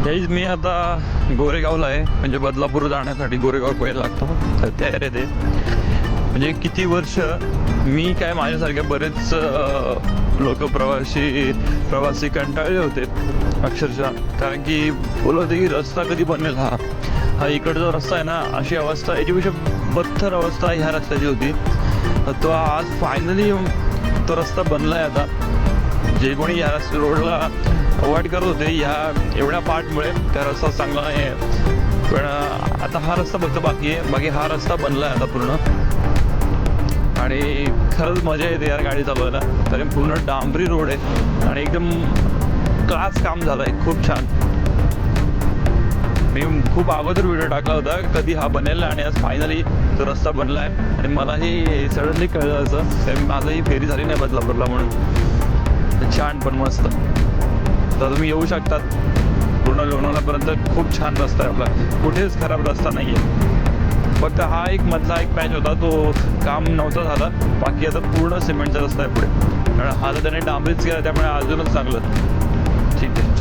Guys मी आता गोरेगावला आहे, म्हणजे बदलापूर जाण्यासाठी गोरेगाव पहिले लागतो, तर तयार आहे ते. म्हणजे किती वर्ष मी काय माझ्यासारखे बरेच लोक प्रवासी कंटाळले होते अक्षरशः. कारण की बोलत होते की रस्ता कधी बनेल. हा इकडचा रस्ता आहे ना, अशी अवस्था, याच्यापेक्षा बदतर अवस्था ह्या रस्त्याची होती. तो आज फायनली तो रस्ता बनला आहे. आता जे कोणी या रोडला अवॉइड करत होते ह्या एवढ्या पार्टमुळे, त्या रस्ता चांगला नाही आहे. पण आता हा रस्ता फक्त बाकी आहे, बाकी हा रस्ता बनला आहे आता पूर्ण. आणि खरंच मजा येते यार गाडी चालवायला. तरी पूर्ण डांबरी रोड आहे आणि एकदम क्लास काम झालं आहे, खूप छान. मी खूप अगोदर व्हिडिओ टाकला होता कधी हा बनेल, आणि आज फायनली तो रस्ता बनला आहे. आणि मलाही सडनली कळलं असं, तर माझंही फेरी झाली नाही बदलापूरला म्हणून. छान पण मस्त. तर तुम्ही येऊ शकतात पूर्ण लोणावळापर्यंत. खूप छान रस्ता आहे आपला, कुठेच खराब रस्ता नाही आहे. फक्त हा एक मधला एक पॅच होता, तो काम नव्हतं झालं. बाकी आता पूर्ण सिमेंटचा रस्ता आहे पुढे. कारण हा तर त्याने डांबरीच केला, त्यामुळे अजूनच चांगलं. ठीक आहे, चल.